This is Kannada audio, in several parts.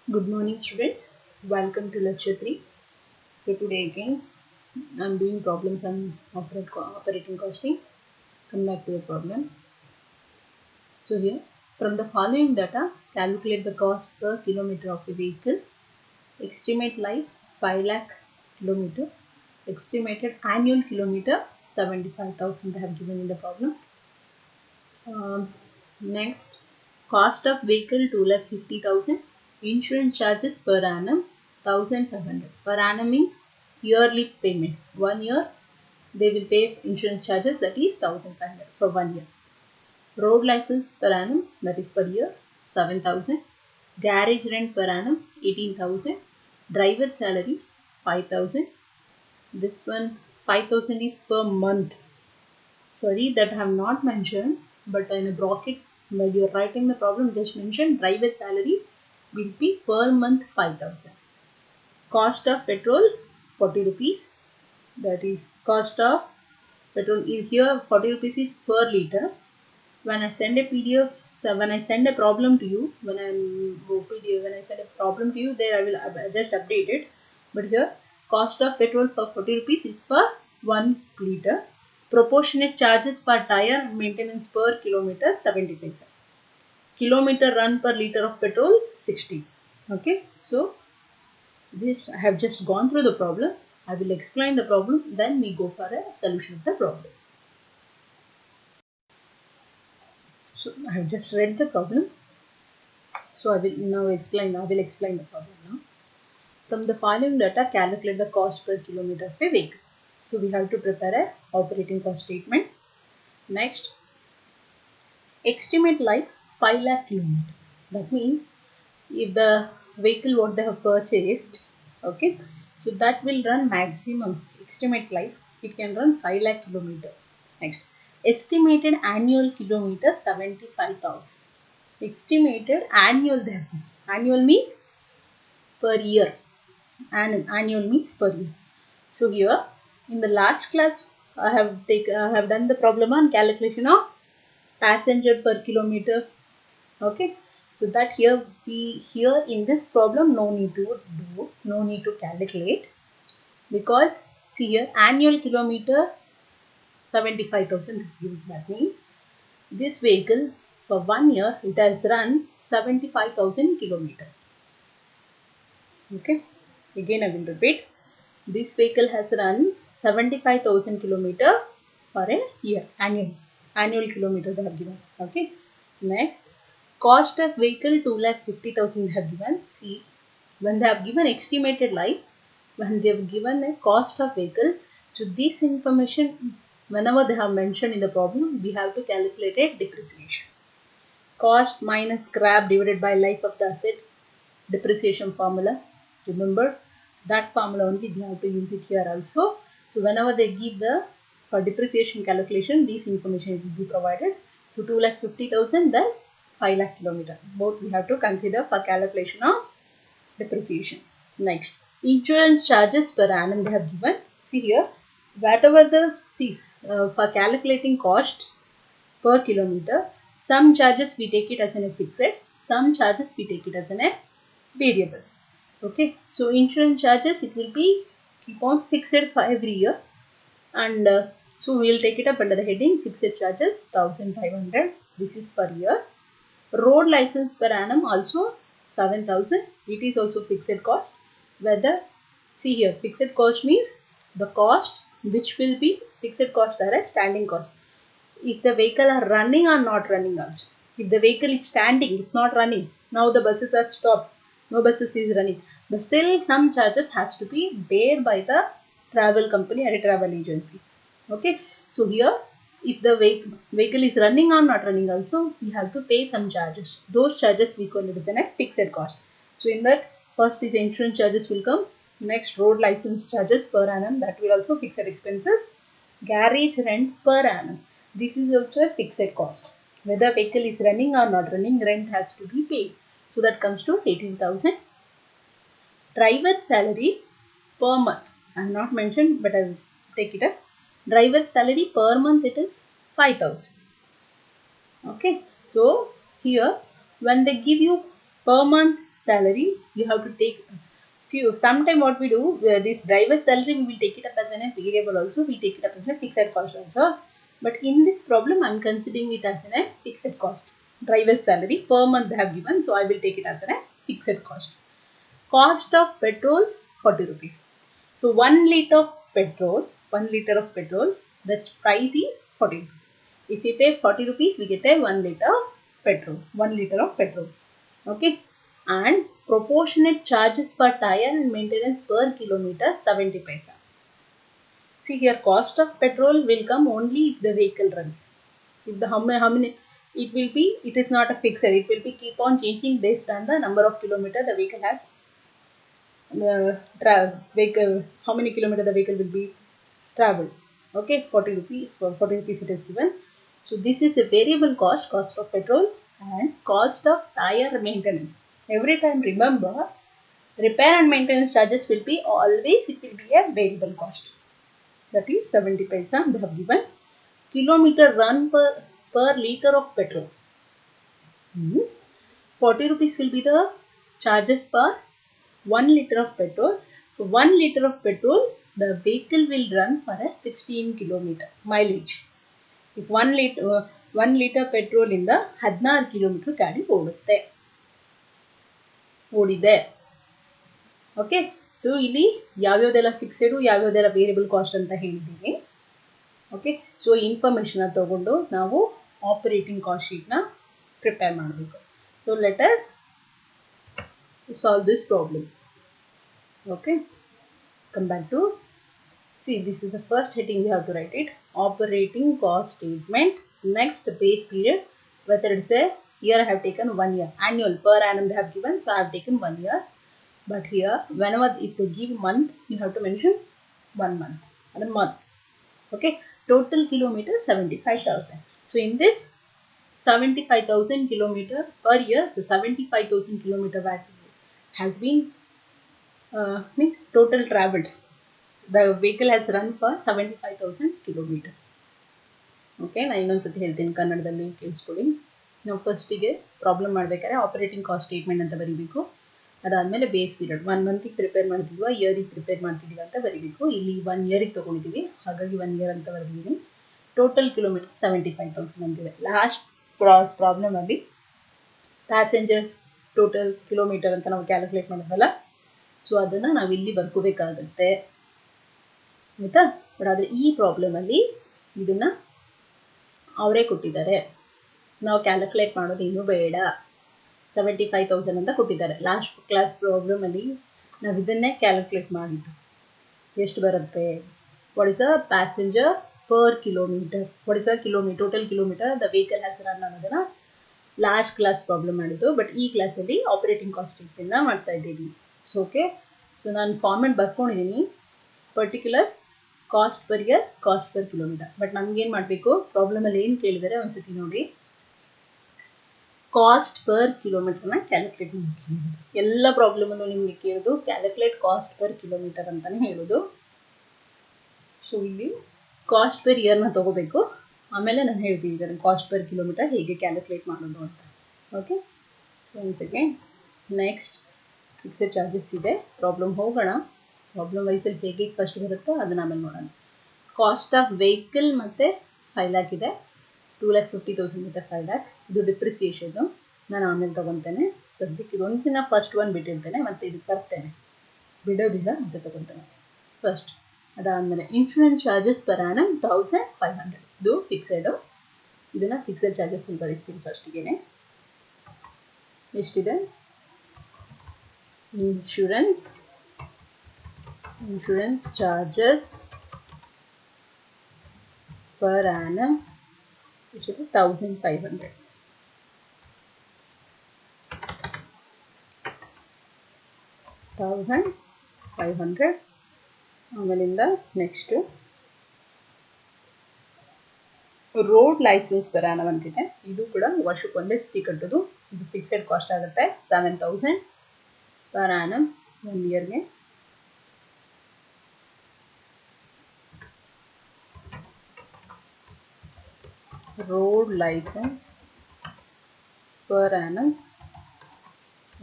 Good morning, students. Welcome to lecture 3. So today again I'm doing problems on operating costing. Come back to the problem. So here from the following data, calculate the cost per kilometer of a vehicle. Estimate life 5 lakh kilometer. Estimated annual kilometer 75,000 they have given in the problem. Next, cost of vehicle 2,50,000. Insurance charges per annum 1,500. Per annum means yearly payment. 1 year they will pay insurance charges, that is 1,500 for 1 year. Road license per annum, that is per year, 7,000. Garage rent per annum 18,000. Driver salary 5,000. This one 5,000 is per month. Sorry, that I have not mentioned, but in a bracket while you are writing the problem, just mention driver salary will be per month 5,000. Cost of petrol 40 rupees. That is cost of petrol is here 40 rupees is per liter. When I send a PDF, so when I send a problem to you, when I send a problem to you, there I will just update it. But here cost of petrol for 40 rupees is per 1 liter. Proportionate charges for tire maintenance per kilometer 70 paisa. Kilometer run per liter of petrol 60. Okay, so this I have just gone through the problem. I will explain the problem, then we go for a solution of the problem. So I have just read the problem. So I will now explain. I will explain the problem now. From the following data, calculate the cost per kilometer of a vehicle. So we have to prepare a operating cost statement. Next, estimate life 5 lakh kilometer. That means if the vehicle what they have purchased, okay, so that will run maximum estimate life. It can run 5 lakh kilometer. Next, estimated annual kilometer 75,000. Estimated annual there. Annual means per year. Annual means per year. So here in the last class I have done the problem on calculation of passenger per kilometer. Okay. So that here in this problem no need to calculate, because see here annual kilometer 75,000. That means this vehicle for 1 year it has run 75,000 kilometers. Okay, again I will repeat. This vehicle has run 75,000 kilometer for a year. Annual kilometer they have given. Okay. Next, cost of vehicle 2,50,000 they have given. See, when they have given estimated life, when they have given a cost of vehicle, so this information whenever they have mentioned in the problem, we have to calculate a depreciation. Cost minus scrap divided by life of the asset, depreciation formula. Remember that formula only, we have to use it here also. So whenever they give the for depreciation calculation, this information will be provided. So 2,50,000, thus 5 lakh kilometer. Both we have to consider for calculation of depreciation. Next, insurance charges per annum they have given. See here, whatever the for calculating costs per kilometer, some charges we take it as a fixed, some charges we take it as a variable. Okay, so insurance charges it will be keep on fixed for every year, and so we will take it up under the heading fixed charges 1,500. This is per year. Road license per annum also 7,000. It is also fixed cost. Whether see here fixed cost means the cost which will be fixed cost are a standing cost. If the vehicle are running or not running also. If the vehicle is standing, it's not running. Now the buses are stopped. No buses is running. But still some charges has to be paid by the travel company or a travel agency. Okay. So here if the vehicle is running or not running also, we have to pay some charges. Those charges we call it as a fixed cost. So in that first is the insurance charges will come. Next road license charges per annum, that will also fixed expenses. Garage rent per annum. This is also a fixed cost. Whether vehicle is running or not running, rent has to be paid. So that comes to 18,000. Driver salary per month. I have not mentioned, but I will take it up. Driver salary per month it is 5,000. Okay. So here when they give you per month salary, you have to take few. Sometime what we do, this driver's salary we will take it up as a variable also, we take it up as a fixed cost also. But in this problem, I am considering it as a fixed cost. Driver's salary per month they have given, so I will take it as a fixed cost. Cost of petrol 40 rupees. So 1 liter of petrol, the price is 40 rupees. If we pay 40 rupees, we get a 1 liter of petrol. 1 liter of petrol. Okay. And proportionate charges for tire and maintenance per kilometer 70 paisa. See here, cost of petrol will come only if the vehicle runs. If the how many it will be, it is not a fixed. It will be keep on changing based on the number of kilometer the vehicle has. Vehicle, how many kilometer the vehicle will be traveled. Okay, 40 rupees. For 40 rupees it is given. So this is a variable cost, cost of petrol, and cost of tire maintenance. Every time remember, repair and maintenance charges will be always, it will be a variable cost. That is 70 paisa they have given. Kilometer run per liter of petrol. Means 40 rupees will be the charges per 1 liter of petrol. So 1 liter of petrol, the vehicle will run for a 16 kilometer mileage. If 1 liter petrol in the 16 kilometer ಗಾಡಿ ಓಡಿದೆ. ಓಕೆ, ಸೊ ಇಲ್ಲಿ ಯಾವ್ಯಾವ್ದೆಲ್ಲ ಫಿಕ್ಸೆಡ್ ಯಾವ್ಯಾವ್ದೆಲ್ಲ ವೇರಿಯಬಲ್ ಕಾಸ್ಟ್ ಅಂತ ಹೇಳಿದ್ದೀನಿ. ಓಕೆ, ಸೊ ಇನ್ಫಾರ್ಮೇಷನ್ ತಗೊಂಡು ನಾವು ಆಪರೇಟಿಂಗ್ ಕಾಸ್ಟ್ ಶೀಟ್ನ ಪ್ರಿಪೇರ್ ಮಾಡಬೇಕು. So let us solve this problem. Okay, come back to, see, this is the first heading, we have to write it, operating cost statement. Next, base period, whether it's a year, I have taken 1 year. Annual, per annum they have given, so I have taken 1 year. But here, whenever if they give month, you have to mention 1 month and a month. Okay, total kilometer 75,000. So in this 75,000 kilometer per year, the 75,000 kilometer value has been total traveled. The vehicle has run for 75,000 kilometer. Okay, ನಾನು ಇನ್ನೊಂದ್ಸತಿ ಹೇಳ್ತೀನಿ ಕನ್ನಡದಲ್ಲಿ ಕೇಳಿಸ್ಕೊಳ್ಳಿ. ನಾವು ಫಸ್ಟಿಗೆ ಪ್ರಾಬ್ಲಮ್ ಮಾಡಬೇಕಾದ್ರೆ ಆಪರೇಟಿಂಗ್ ಕಾಸ್ಟ್ ಸ್ಟೇಟ್ಮೆಂಟ್ ಅಂತ ಬರೀಬೇಕು. ಅದಾದಮೇಲೆ ಬೇಸ್ ಪೀರಿಯಡ್ 1 ಮಂತಿಗೆ ಪ್ರಿಪೇರ್ ಮಾಡ್ತಿದ್ವಾ ಇಯರಿಗೆ ಪ್ರಿಪೇರ್ ಮಾಡ್ತಿದ್ದೀವಿ ಅಂತ ಬರೀಬೇಕು. ಇಲ್ಲಿ 1 ಇಯರಿಗೆ ತೊಗೊಂಡಿದ್ದೀವಿ, ಹಾಗಾಗಿ 1 ಇಯರ್ ಅಂತ ಬರೆದಿದ್ದೀನಿ. ಟೋಟಲ್ ಕಿಲೋಮೀಟರ್ 75,000 ಅಂತಿದೆ. ಲಾಸ್ಟ್ ಪ್ರಾಬ್ಲಮಲ್ಲಿ ಪ್ಯಾಸೆಂಜರ್ ಟೋಟಲ್ ಕಿಲೋಮೀಟರ್ ಅಂತ ನಾವು ಕ್ಯಾಲ್ಕುಲೇಟ್ ಮಾಡೋದಲ್ಲ, ಸೊ ಅದನ್ನು ನಾವು ಇಲ್ಲಿ ಬರ್ಕೋಬೇಕಾಗುತ್ತೆ, ಆಯಿತಾ. ಬಟ್ ಆದರೆ ಈ ಪ್ರಾಬ್ಲಮಲ್ಲಿ ಇದನ್ನು ಅವರೇ ಕೊಟ್ಟಿದ್ದಾರೆ, ನಾವು ಕ್ಯಾಲ್ಕುಲೇಟ್ ಮಾಡೋದು ಇನ್ನೂ ಬೇಡ. 75,000 ಅಂತ ಕೊಟ್ಟಿದ್ದಾರೆ. ಲಾಸ್ಟ್ ಕ್ಲಾಸ್ ಪ್ರಾಬ್ಲಮಲ್ಲಿ ನಾವು ಇದನ್ನೇ ಕ್ಯಾಲ್ಕುಲೇಟ್ ಮಾಡಿದ್ದು. ಎಷ್ಟು ಬರುತ್ತೆ, what is the passenger per kilometre, what is the total kilometre the vehicle has run ಅನ್ನೋದನ್ನು ಲಾಸ್ಟ್ ಕ್ಲಾಸ್ ಪ್ರಾಬ್ಲಮ್ ಮಾಡಿದ್ದು. ಬಟ್ ಈ ಕ್ಲಾಸಲ್ಲಿ ಆಪರೇಟಿಂಗ್ ಕಾಸ್ಟ್ ಸ್ಟೇಟ್ಮೆಂಟ್ನ ಮಾಡ್ತಾ ಇದ್ದೀನಿ. ಸೊ ಓಕೆ, ಸೊ ನಾನು ಫಾರ್ಮೆಟ್ ಬರ್ಕೊಂಡಿದ್ದೀನಿ, particular cost per year, cost per kilometre. But ನಮ್ಗೇನು ಮಾಡಬೇಕು, ಪ್ರಾಬ್ಲಮಲ್ಲಿ ಏನು ಕೇಳಿದರೆ ಒಂದ್ಸತಿ ನೋಡಿ, ಕಾಸ್ಟ್ ಪರ್ ಕಿಲೋಮೀಟರ್ನ ಕ್ಯಾಲ್ಕುಲೇಟ್ ಮಾಡಿ. ಎಲ್ಲ ಪ್ರಾಬ್ಲಮನ್ನು ನಿಮಗೆ ಕೇಳೋದು ಕ್ಯಾಲ್ಕುಲೇಟ್ ಕಾಸ್ಟ್ ಪರ್ ಕಿಲೋಮೀಟರ್ ಅಂತಲೇ ಹೇಳೋದು. ಸೊ ಇಲ್ಲಿ ಕಾಸ್ಟ್ ಪರ್ ಇಯರ್ನ ತೊಗೋಬೇಕು, ಆಮೇಲೆ ನಾನು ಹೇಳ್ತೀನಿ ಇದನ್ನು ಕಾಸ್ಟ್ ಪರ್ ಕಿಲೋಮೀಟರ್ ಹೇಗೆ ಕ್ಯಾಲ್ಕುಲೇಟ್ ಮಾಡೋದು ಅಂತ. ಓಕೆ, ಸೊ ಒಂದು ಸೆಕೆಂಡ್. ನೆಕ್ಸ್ಟ್ ಫಿಕ್ಸೆಡ್ ಚಾರ್ಜಸ್ ಇದೆ, ಪ್ರಾಬ್ಲಮ್ ಹೋಗೋಣ. ಪ್ರಾಬ್ಲಮ್ ವೈಸಲ್ಲಿ ಹೇಗೆ ಫಸ್ಟ್ ಬರುತ್ತೋ ಅದನ್ನು ಆಮೇಲೆ ನೋಡೋಣ. ಕಾಸ್ಟ್ ಆಫ್ ವೆಹಿಕಲ್ ಮತ್ತು 5 lakh ಇದೆ, 2,50,000 ಮತ್ತು 5 lakh. ಇದು ಡಿಪ್ರಿಸಿಯೇಷನ್ನು ನಾನು ಆಮೇಲೆ ತೊಗೊತೇನೆ. ಸದ್ಯಕ್ಕೆ ಇದೊಂದಿನ ಫಸ್ಟ್ ಒನ್ ಬಿಟ್ಟಿರ್ತೇನೆ, ಮತ್ತು ಇದಕ್ಕೆ ಬರ್ತೇನೆ, ಬಿಡೋದಿಲ್ಲ, ಮತ್ತೆ ತೊಗೊತೇನೆ ಫಸ್ಟ್. ಅದಾದಮೇಲೆ ಇನ್ಶೂರೆನ್ಸ್ ಚಾರ್ಜಸ್ ಪರ್ ಆ್ಯನಮ್ 1,500, ಇದು ಫಿಕ್ಸೆಡು. ಇದನ್ನು ಫಿಕ್ಸೆಡ್ ಚಾರ್ಜಸ್ ಬರೀತೀನಿ ಫಸ್ಟಿಗೆ. ಎಷ್ಟಿದೆ, ಇನ್ಶೂರೆನ್ಸ್ ಚಾರ್ಜಸ್ ಪರ್ ಆ್ಯನಮ್ ಎಷ್ಟಿದೆ, 1,500. ಆಮೇಲಿಂದ next road licence per annum ಅಂತಿದೆ. ಇದು ಕೂಡ ವರ್ಷಕ್ಕೆ ಒಂದೇ ಸತಿ ಕಟ್ಟೋದು. ಇದು ಫಿಕ್ಸೆಡ್ ಕಾಸ್ಟ್ ಆಗುತ್ತೆ, 7,000 ಪರ್ ಆ್ಯನಮ್ 1 ಇಯರ್ಗೆ. ರೋಡ್ ಲೈಸೆನ್ಸ್ ಪರ್ ಆ್ಯನಮ್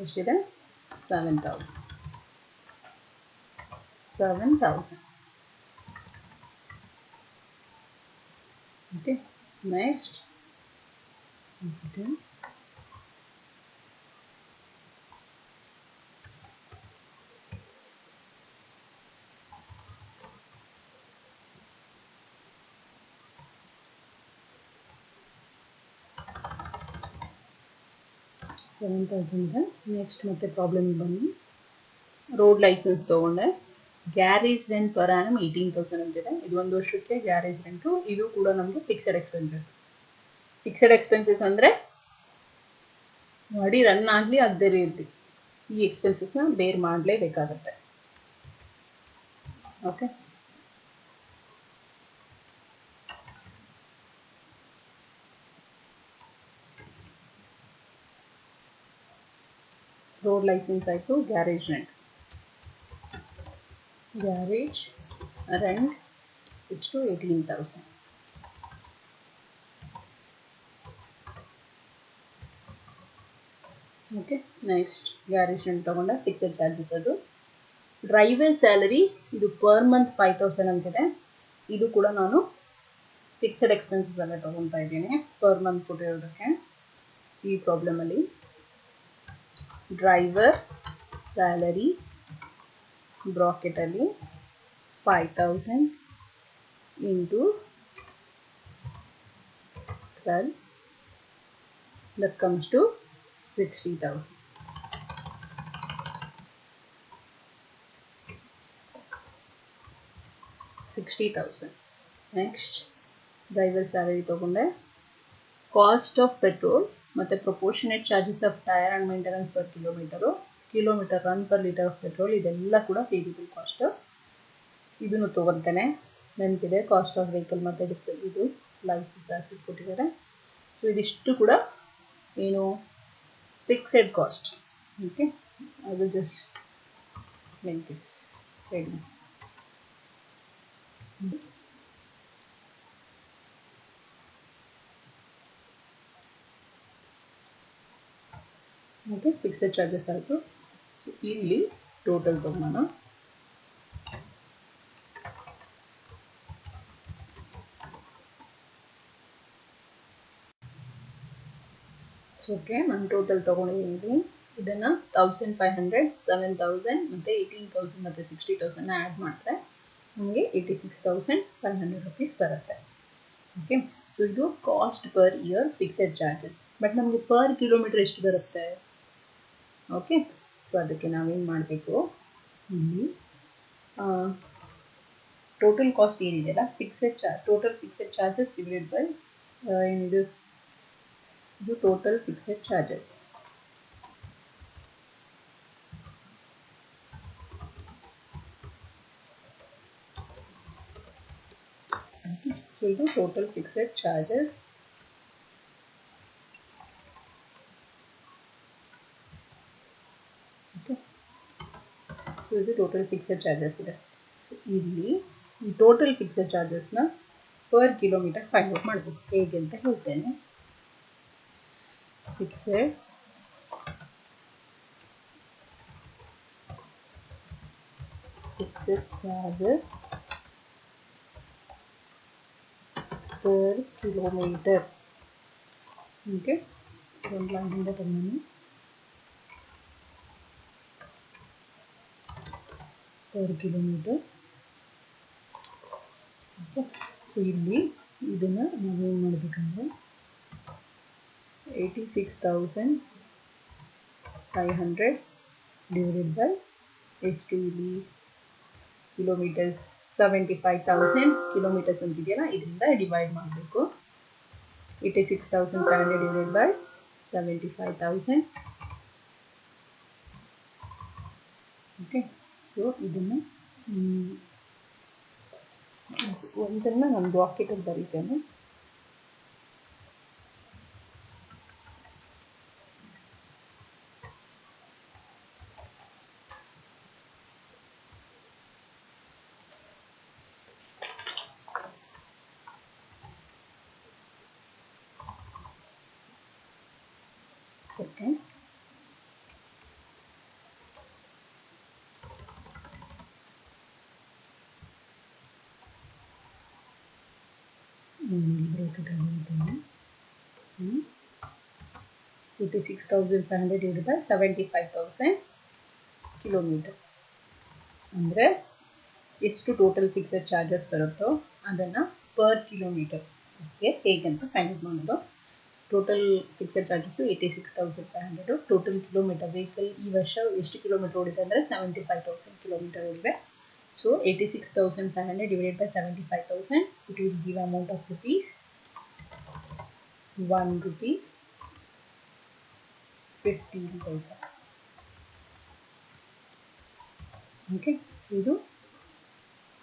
ಎಷ್ಟಿದೆ, 7,000. 7,000. Okay. Next. 7,000. Next ಮತ್ತೆ ಪ್ರಾಬ್ಲಮ್ ಬನ್ನಿ. ರೋಡ್ ಲೈಸೆನ್ಸ್ ತಗೊಂಡೆ, ಗ್ಯಾರೇಜ್ ರೆಂಟ್ ಪರ್ ಆ್ಯನಮ್ 18,000 ಅಂತಿದೆ. ಇದು 1 ವರ್ಷಕ್ಕೆ ಗ್ಯಾರೇಜ್ ರೆಂಟು. ಇದು ಕೂಡ ನಮಗೆ ಫಿಕ್ಸೆಡ್ ಎಕ್ಸ್ಪೆನ್ಸಸ್. ಫಿಕ್ಸೆಡ್ ಎಕ್ಸ್ಪೆನ್ಸಸ್ ಅಂದರೆ ಗಾಡಿ ರನ್ ಆಗಲಿ ಆಗದೇ ಇರಲಿ, ಈ ಎಕ್ಸ್ಪೆನ್ಸಸ್ನ ಬೇರ್ ಮಾಡಲೇಬೇಕಾಗತ್ತೆ. ಓಕೆ. ರೋಡ್ ಲೈಸೆನ್ಸ್ ಆಯಿತು. ಗ್ಯಾರೇಜ್ ರೆಂಟ್ ಇಷ್ಟು 18,000. ಓಕೆ. ನೆಕ್ಸ್ಟ್ ಗ್ಯಾರೇಜ್ ರೆಂಟ್ ತಗೊಂಡ ಫಿಕ್ಸೆಡ್ ಚಾರ್ಜಸ್ ಅದು. ಡ್ರೈವರ್ ಸ್ಯಾಲರಿ ಇದು ಪರ್ ಮಂತ್ 5,000 ಅಂತಿದೆ. ಇದು ಕೂಡ ನಾನು ಫಿಕ್ಸೆಡ್ ಎಕ್ಸ್ಪೆನ್ಸಸ್ ಅಲ್ಲೇ ತೊಗೊತಾ ಇದ್ದೀನಿ ಪರ್ ಮಂತ್ ಕೊಟ್ಟಿರೋದಕ್ಕೆ. ಈ ಪ್ರಾಬ್ಲಮಲ್ಲಿ ಡ್ರೈವರ್ ಸ್ಯಾಲರಿ ಬ್ರಾಕೆಟಲ್ಲಿ 5,000 into 12 that comes to 60,000. 60,000. Next driver salary ತೊಗೊಂಡೆ. ಕಾಸ್ಟ್ ಆಫ್ ಪೆಟ್ರೋಲ್ ಮತ್ತು proportionate charges of tyre and maintenance per kilometre run per litre of petrol, ಇದೆಲ್ಲ ಕೂಡ ವೇರಿಯಬಲ್ ಕಾಸ್ಟ್. ಇದನ್ನು ತೊಗೊಳ್ತೇನೆ. ನೆನಪಿದೆ ಕಾಸ್ಟ್ ಆಫ್ ವೆಹಿಕಲ್ ಮತ್ತು ಇದು ಲೈಸೆನ್ಸ್ ಟ್ಯಾಕ್ಸ್ ಕೊಟ್ಟಿದ್ದಾರೆ. ಸೊ ಇದಿಷ್ಟು ಕೂಡ ಏನು fixed cost. Okay. I will just make this ready. Okay. Fixed charges ಆಯಿತು. ಸೊ ಇಲ್ಲಿ ಟೋಟಲ್ ತಗೋಣ. ಓಕೆ, ನಾನು ಟೋಟಲ್ ತೊಗೊಂಡಿದ್ದೀನಿ. ಇದನ್ನು 1,500, 7,000 ಮತ್ತು 18,000 ಮತ್ತು 60,000 ಆ್ಯಡ್ ಮಾಡಿದ್ರೆ ನಮಗೆ 86,500 ರುಪೀಸ್ ಬರುತ್ತೆ. ಓಕೆ. ಸೊ ಇದು cost per year fixed charges. But ನಮಗೆ ಪರ್ ಕಿಲೋಮೀಟರ್ ಎಷ್ಟು ಬರುತ್ತೆ? ಓಕೆ. ಸೊ ಅದಕ್ಕೆ ನಾವೇನು ಮಾಡಬೇಕು, ಇಲ್ಲಿ ಟೋಟಲ್ ಕಾಸ್ಟ್ ಏನಿದೆಯಲ್ಲ total fixed charges divided by ಏನಿದು ಇದು ಟೋಟಲ್ ಫಿಕ್ಸೆಡ್ ಚಾರ್ಜಸ್. ಸೊ ಇದು total fixed charges. Okay. So ಇದು ಟೋಟಲ್ ಫಿಕ್ಸೆಡ್ ಚಾರ್ಜಸ್ ಇದೆ. ಸೊ ಇಲ್ಲಿ ಈ ಟೋಟಲ್ ಫಿಕ್ಸೆಡ್ ಚಾರ್ಜಸ್ನ ಪರ್ ಕಿಲೋಮೀಟರ್ ಫೈಂಡ್ ಔಟ್ ಮಾಡಬೇಕು. ಹೇಗೆ ಅಂತ ಹೇಳ್ತೇನೆ. Fixed charges per kilometre. Okay. ಒಂದು ಲೈನಿಂದ ತಗೊಂಡು ಪರ್ ಕಿಲೋಮೀಟರ್. ಓಕೆ. ಸೊ ಇಲ್ಲಿ ಇದನ್ನು ನಾವೇನು ಮಾಡಬೇಕಂದ್ರೆ 86,500 ಡಿವೈಡೆಡ್ ಬೈ ಎಷ್ಟು ಇಲ್ಲಿ ಕಿಲೋಮೀಟರ್ಸ್ 75,000 ಕಿಲೋಮೀಟರ್ಸ್ ಅಂತಿದೆಯಲ್ಲ, ಇದರಿಂದ ಡಿವೈಡ್ ಮಾಡಬೇಕು. 86,500 ಡಿವೈಡೆಡ್ ಬೈ 75,000. ಓಕೆ. ಸೊ ಇದನ್ನು ಒಂದನ್ನು ನಾನು ಬ್ರಾಕೆಟಲ್ಲಿ ಬರೀತೇನೆ. ಓಕೆ. 86,500 divided by 75,000 ಕಿಲೋಮೀಟರ್ ಅಂದರೆ ಎಷ್ಟು ಟೋಟಲ್ ಫಿಕ್ಸೆಡ್ ಚಾರ್ಜಸ್ ಬರುತ್ತೋ ಅದನ್ನು ಪರ್ ಕಿಲೋಮೀಟರ್ ಹೇಗಂತ ಫೈಂಡ್ ಮಾಡೋದು. Total fixed charges 86,500. Total kilometre vehicle ಈ ವರ್ಷ ಎಷ್ಟು ಕಿಲೋಮೀಟರ್ ಓಡಿದೆ ಅಂದರೆ 75,000 ಕಿಲೋಮೀಟರ್ ಓಡಿದೆ. So 86,500 divided by 75,000, it will give amount of rupees 1 rupee 15 paisa. Okay, ಇದು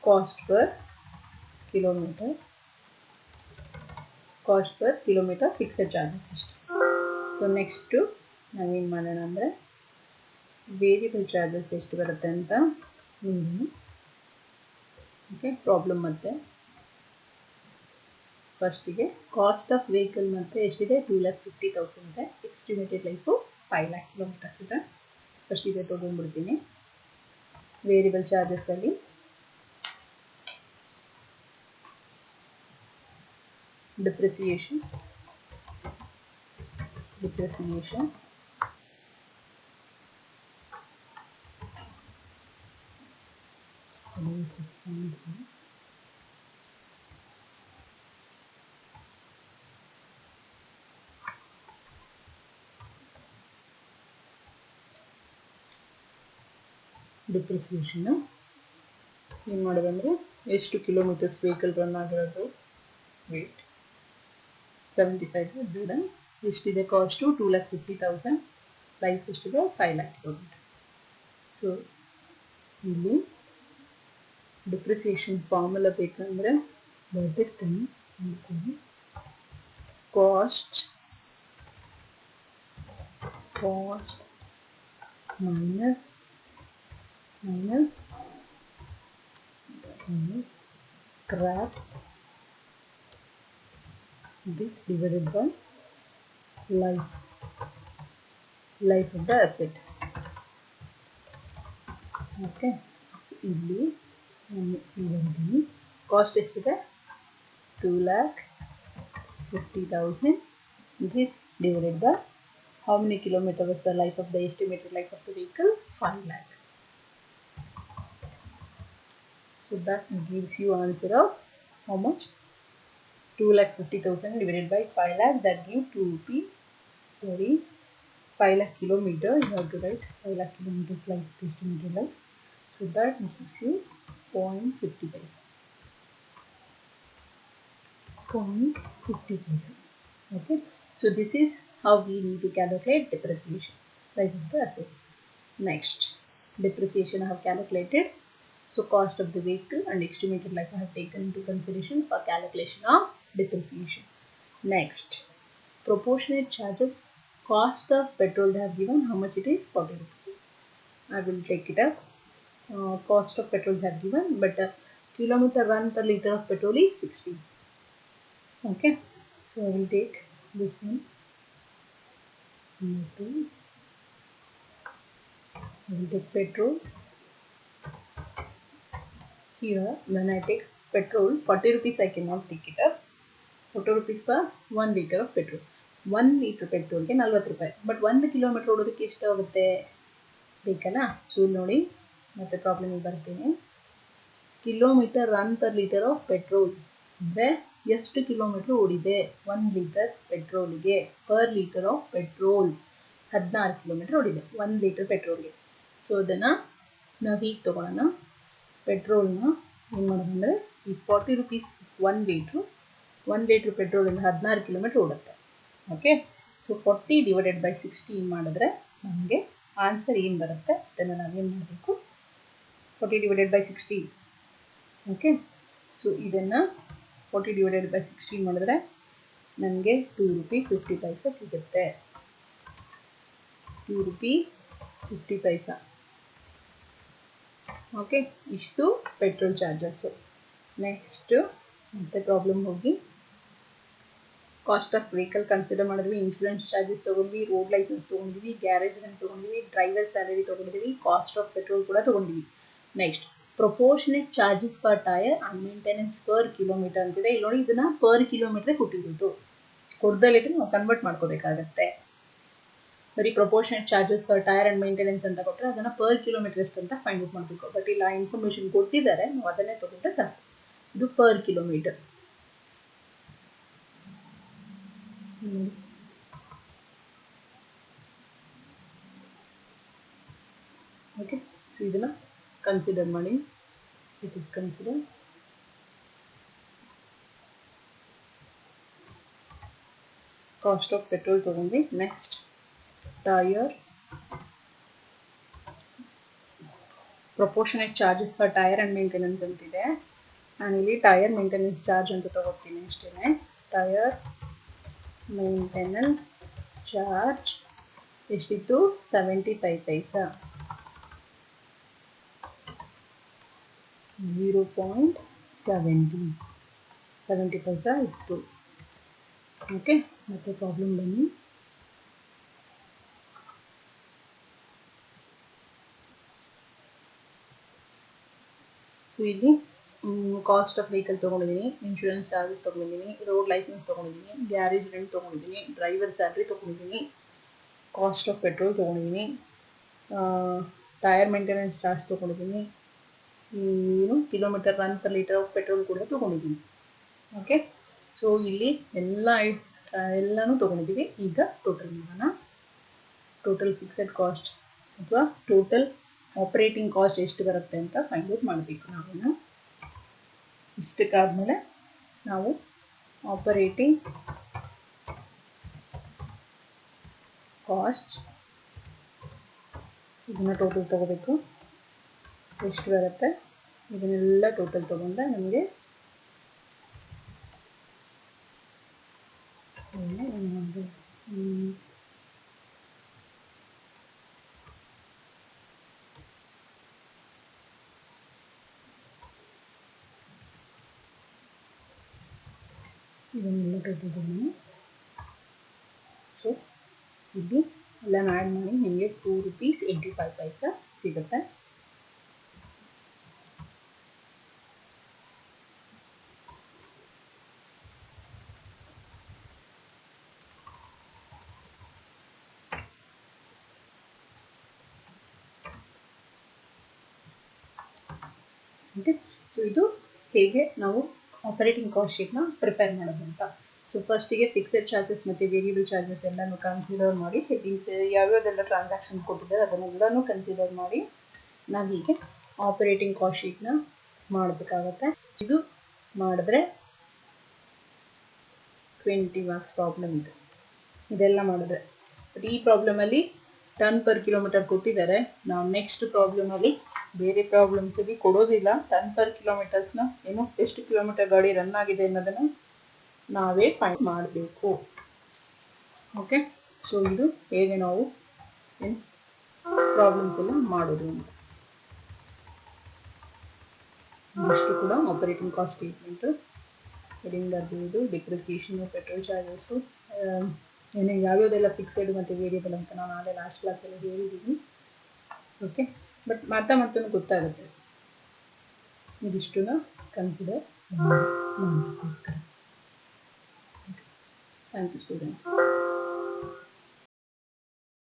cost per kilometre fixed charges ಇಷ್ಟು. ಸೊ ನೆಕ್ಸ್ಟು ನಾವೇನು ಮಾಡೋಣ ಅಂದರೆ ವೇರಿಯಬಲ್ ಚಾರ್ಜಸ್ ಎಷ್ಟು ಬರುತ್ತೆ ಅಂತ ನೋಡೋಣ. ಓಕೆ, ಪ್ರಾಬ್ಲಮ್ ಮತ್ತೆ ಫಸ್ಟಿಗೆ ಕಾಸ್ಟ್ ಆಫ್ ವೆಹಿಕಲ್ ಮತ್ತೆ ಎಷ್ಟಿದೆ 2,50,000 ಇದೆ. ಎಸ್ಟಿಮೇಟೆಡ್ ಲೈಫು 5 lakh ಕಿಲೋಮೀಟರ್ಸ್ ಇದೆ. ಫಸ್ಟ್ ಇದೆ ತೊಗೊಂಡ್ಬಿಡ್ತೀನಿ. ವೇರಿಯಬಲ್ ಚಾರ್ಜಸ್ಸಲ್ಲಿ ಡಿಪ್ರಿಸಿಯೇಷನ್ ಏನು ಮಾಡೋದಂದರೆ ಎಷ್ಟು ಕಿಲೋಮೀಟರ್ಸ್ ವೆಹಿಕಲ್ ರನ್ ಆಗಿರೋದು ವೇಟ್ 75 ದೂರ ಎಷ್ಟಿದೆ ಕಾಸ್ಟು 2,50,000, ಪ್ರೈಸ್ ಎಷ್ಟಿದೆ 5 lakh ಕಿಲೋಮೀಟರ್. ಸೊ ಇಲ್ಲಿ ಡಿಪ್ರಿಸಿಯೇಷನ್ ಫಾರ್ಮುಲಾ ಬೇಕಂದರೆ ಬರ್ದಿರ್ತೀನಿ ಅಂದ್ಕೊಂಡು cost minus scrap this divided by life of the asset. Okay, ಇಲ್ಲಿ ಕಾಸ್ಟ್ ಎಷ್ಟಿದೆ 2,50,000. this divided by how many kilometers was the life of the estimated life of the vehicle? 5 lakh. So that gives you answer of how much? 2,50,000 divided by 5 lakh, that gives 5 lakh kilometer. You have to write 5 lakh kilometers life estimated life. So that gives you 0.50 paisa. Okay, so this is how we need to calculate depreciation, life of the asset. Next, depreciation I have calculated. So cost of the vehicle and estimated life I have taken into consideration for calculation of depreciation. Next, proportionate charges. Cost of petrol they have given, how much it is? 40 rupees. I will take it up. Cost of petrol they have given, but kilometer run per liter of petrol is 16. Okay, so I will take this one. I will take petrol. Here when I take petrol, 40 rupees I cannot take it up. 40 rupees for 1 liter of petrol. 1 liter petrol ಗೆ 40 ರೂಪಾಯಿ. ಬಟ್ 1 ಕಿಲೋಮೀಟರ್ ಓಡೋದಕ್ಕೆ ಎಷ್ಟು ಆಗುತ್ತೆ ಬೇಕಲ್ಲ. ಸೊ ನೋಡಿ ಮತ್ತೆ ಪ್ರಾಬ್ಲಮಿಗೆ ಬರ್ತೀನಿ. Kilometre run per litre of petrol ಅಂದರೆ ಎಷ್ಟು ಕಿಲೋಮೀಟರ್ ಓಡಿದೆ 1 ಲೀಟರ್ ಪೆಟ್ರೋಲ್ಗೆ. Per litre of petrol 16 kilometre ಓಡಿದೆ 1 ಲೀಟರ್ ಪೆಟ್ರೋಲ್ಗೆ. ಸೊ ಅದನ್ನು ನಾವು ಹೀಗೆ ತೊಗೊಳ್ಳೋಣ. ಪೆಟ್ರೋಲ್ನ ಏನು ಮಾಡೋದಂದರೆ ಈ 40 ರೂಪೀಸ್ 1 ಲೀಟ್ರ್ ಪೆಟ್ರೋಲಿಂದ 16 ಕಿಲೋಮೀಟರ್ ಓಡುತ್ತೆ. ಓಕೆ, ಸೊ 40 divided by 16 ಮಾಡಿದ್ರೆ ನಮಗೆ ಆನ್ಸರ್ ಏನು ಬರುತ್ತೆ ಅದನ್ನು ನಾವೇನು ಮಾಡಬೇಕು, 40 divided by 16. ಓಕೆ, ಸೊ ಇದನ್ನು 40 divided by 16 ಮಾಡಿದ್ರೆ ನನಗೆ 2 ರೂಪಿ 50 ಪೈಸಾ ಸಿಗುತ್ತೆ. 2 ರೂಪಿ 50 ಪೈಸಾ. ಓಕೆ, ಇಷ್ಟು ಪೆಟ್ರೋಲ್ ಚಾರ್ಜಸ್ಸು. ನೆಕ್ಸ್ಟು ಮತ್ತೆ ಪ್ರಾಬ್ಲಮ್ ಹೋಗಿ ಕಾಸ್ಟ್ ಆಫ್ ವೆಹಿಕಲ್ ಕನ್ಸಿಡರ್ ಮಾಡಿದ್ವಿ, ಇನ್ಶೂರೆನ್ಸ್ ಚಾರ್ಜಸ್ ತೊಗೊಂಡ್ವಿ, ರೋಡ್ ಲೈಸೆನ್ಸ್ ತೊಗೊಂಡ್ವಿ, ಗ್ಯಾರೇಜ್ ರೆಂಟ್ ತೊಗೊಂಡ್ವಿ, ಡ್ರೈವರ್ ಸ್ಯಾಲರಿ ತೊಗೊಂಡಿದ್ವಿ, ಕಾಸ್ಟ್ ಆಫ್ ಪೆಟ್ರೋಲ್ ಕೂಡ ತೊಗೊಂಡ್ವಿ. Next proportionate charges per tyre and maintenance per kilometre ಅಂತಿದೆ. ಇಲ್ಲಿ ನೋಡಿ, ಇದನ್ನ ಪರ್ ಕಿಲೋಮೀಟ್ರೇ ಕೊಟ್ಟಿರೋದು. ಕೊಡ್ದಲ್ಲಿದ್ರೆ ನಾವು ಕನ್ವರ್ಟ್ ಮಾಡ್ಕೋಬೇಕಾಗತ್ತೆ. ಬರೀ proportionate charges per tyre and maintenance ಅಂತ ಕೊಟ್ಟರೆ ಅದನ್ನು ಪರ್ ಕಿಲೋಮೀಟರ್ ಎಷ್ಟು ಅಂತ ಫೈಂಡ್ ಔಟ್ ಮಾಡಬೇಕು. ಬಟ್ ಇಲ್ಲ, ಇನ್ಫಾರ್ಮೇಷನ್ ಕೊಟ್ಟಿದ್ದಾರೆ, ನಾವು ಅದನ್ನೇ ತೊಗೊಂಡ್ರೆ ಸಾಕು. ಇದು ಪರ್ ಕಿಲೋಮೀಟರ್. ಓಕೆ, ಸೊ ಇದನ್ನು ಕನ್ಸಿಡರ್ ಮಾಡಿ. It is consider. Cost of petrol ತೊಗೊಂಡ್ವಿ. Next tyre, proportionate charges for tyre and maintenance ಅಂತಿದೆ. ನಾನು ಇಲ್ಲಿ ಟೈರ್ ಮೇಂಟೆನೆನ್ಸ್ ಚಾರ್ಜ್ ಅಂತ ತೊಗೊಳ್ತೀನಿ ಅಷ್ಟೇ. ಟೈರ್ ಮೇಂಟೆನೆನ್ಸ್ ಚಾರ್ಜ್ ಎಷ್ಟಿತ್ತು? 75 ಪೈಸಾ. 0.70 ಪೈಸಾ ಇತ್ತು. ಓಕೆ, ಮತ್ತೆ ಪ್ರಾಬ್ಲಮ್ ಬನ್ನಿ. ಸೊ ಇಲ್ಲಿ ಕಾಸ್ಟ್ ಆಫ್ ವೆಹಿಕಲ್ ತೊಗೊಂಡಿದ್ದೀನಿ, ಇನ್ಶೂರೆನ್ಸ್ ಚಾರ್ಜಸ್ ತೊಗೊಂಡಿದ್ದೀನಿ, ರೋಡ್ ಲೈಸೆನ್ಸ್ ತೊಗೊಂಡಿದ್ದೀನಿ, ಗ್ಯಾರೇಜ್ ರೆಂಟ್ ತೊಗೊಂಡಿದ್ದೀನಿ, ಡ್ರೈವರ್ ಸ್ಯಾಲ್ರಿ ತೊಗೊಂಡಿದ್ದೀನಿ, ಕಾಸ್ಟ್ ಆಫ್ ಪೆಟ್ರೋಲ್ ತೊಗೊಂಡಿದ್ದೀನಿ, ಟೈರ್ ಮೇಂಟೆನೆನ್ಸ್ ಚಾರ್ಜ್ ತೊಗೊಂಡಿದ್ದೀನಿ, kilometre run per litre of petrol ಕೂಡ ತೊಗೊಂಡಿದ್ದೀನಿ. ಓಕೆ, ಸೊ ಇಲ್ಲಿ ಎಲ್ಲನೂ ತೊಗೊಂಡಿದ್ದೀವಿ. ಈಗ ಟೋಟಲ್ ಮಾಡೋಣ. ಟೋಟಲ್ ಫಿಕ್ಸೆಡ್ ಕಾಸ್ಟ್ ಅಥವಾ ಟೋಟಲ್ ಆಪರೇಟಿಂಗ್ ಕಾಸ್ಟ್ ಎಷ್ಟು ಬರುತ್ತೆ ಅಂತ ಫೈಂಡ್ ಔಟ್ ಮಾಡಬೇಕು ನಾವೇನು. ಇಷ್ಟಕ್ಕಾದ್ಮೇಲೆ ನಾವು ಆಪರೇಟಿಂಗ್ ಕಾಸ್ಟ್ ಇದನ್ನು ಟೋಟಲ್ ತಗೋಬೇಕು. ಎಷ್ಟು ಬರುತ್ತೆ ಇದನ್ನೆಲ್ಲ ಟೋಟಲ್ ತಗೊಂಡ್ರೆ ನಮಗೆ ಇದನ್ನೆಲ್ಲ ಟೋಟಲ್ ತಗೊಂಡು ಸೊ ಇಲ್ಲಿ ಎಲ್ಲ ಆ್ಯಡ್ ಮಾಡಿ ನಿಮಗೆ ₹2.85 ಸಿಗುತ್ತೆ. ಓಕೆ, ಸೊ ಇದು ಹೇಗೆ ನಾವು ಆಪರೇಟಿಂಗ್ ಕಾಸ್ಟ್ ಶೀಟ್ನ ಪ್ರಿಪೇರ್ ಮಾಡೋದು ಅಂತ. ಸೊ ಫಸ್ಟಿಗೆ ಫಿಕ್ಸೆಡ್ ಚಾರ್ಜಸ್ ಮತ್ತು ವೇರಿಯಬಲ್ ಚಾರ್ಜಸ್ ಎಲ್ಲನೂ ಕನ್ಸಿಡರ್ ಮಾಡಿ, ಹೆಡ್ಡಿಂಗ್ಸ್ ಯಾವ್ಯಾವುದೆಲ್ಲ ಟ್ರಾನ್ಸಾಕ್ಷನ್ಸ್ ಕೊಟ್ಟಿದ್ದಾರೆ ಅದನ್ನೆಲ್ಲನೂ ಕನ್ಸಿಡರ್ ಮಾಡಿ ನಾವು ಹೀಗೆ ಆಪರೇಟಿಂಗ್ ಕಾಸ್ಟ್ ಶೀಟ್ನ ಮಾಡಬೇಕಾಗತ್ತೆ. ಇದು ಮಾಡಿದ್ರೆ 20 ಮಾರ್ಕ್ಸ್ ಪ್ರಾಬ್ಲಮ್ ಇದು. ಇದೆಲ್ಲ ಮಾಡಿದ್ರೆ ಈ ಪ್ರಾಬ್ಲಮಲ್ಲಿ ಟನ್ ಪರ್ ಕಿಲೋಮೀಟರ್ ಕೊಟ್ಟಿದ್ದಾರೆ. ನಾವು ನೆಕ್ಸ್ಟ್ ಪ್ರಾಬ್ಲಮಲ್ಲಿ ಬೇರೆ ಪ್ರಾಬ್ಲಮ್ಸಲ್ಲಿ ಕೊಡೋದಿಲ್ಲ. ಟನ್ ಪರ್ ಕಿಲೋಮೀಟರ್ಸ್ನ ಎಷ್ಟು ಕಿಲೋಮೀಟರ್ ಗಾಡಿ ರನ್ ಆಗಿದೆ ಅನ್ನೋದನ್ನು ನಾವೇ ಫೈಂಡ್ ಮಾಡಬೇಕು. ಓಕೆ, ಸೊ ಇದು ಹೇಗೆ ನಾವು ಪ್ರಾಬ್ಲಮ್ಸ್ ಎಲ್ಲ ಮಾಡೋದು ಅಂತ. ಇಷ್ಟು ಕೂಡ ಆಪರೇಟಿಂಗ್ ಕಾಸ್ಟ್ ಸ್ಟೇಟ್ಮೆಂಟು. ಹೆಡಿಂಗ್ ಬರ್ಬೋದು ಡಿಪ್ರಿಸಿಯೇಷನ್, ಪೆಟ್ರೋಲ್ ಚಾರ್ಜಸ್ಸು, ಯಾವ್ಯಾವುದೆಲ್ಲ ಫಿಕ್ಸೆಡ್ ಮತ್ತು ವೇರಿಯಬಲ್ ಅಂತ ನಾನು ನಾಳೆ ಲಾಸ್ಟ್ ಕ್ಲಾಸಲ್ಲಿ ಹೇಳಿದ್ದೀನಿ. ಓಕೆ, ಬಟ್ ಮಾಡ್ತಾ ಗೊತ್ತಾಗುತ್ತೆ. ಇದಿಷ್ಟನ್ನು ಕನ್ಸಿಡರ್ ಮಾಡೋದಕ್ಕೋಸ್ಕರ. Thank you students.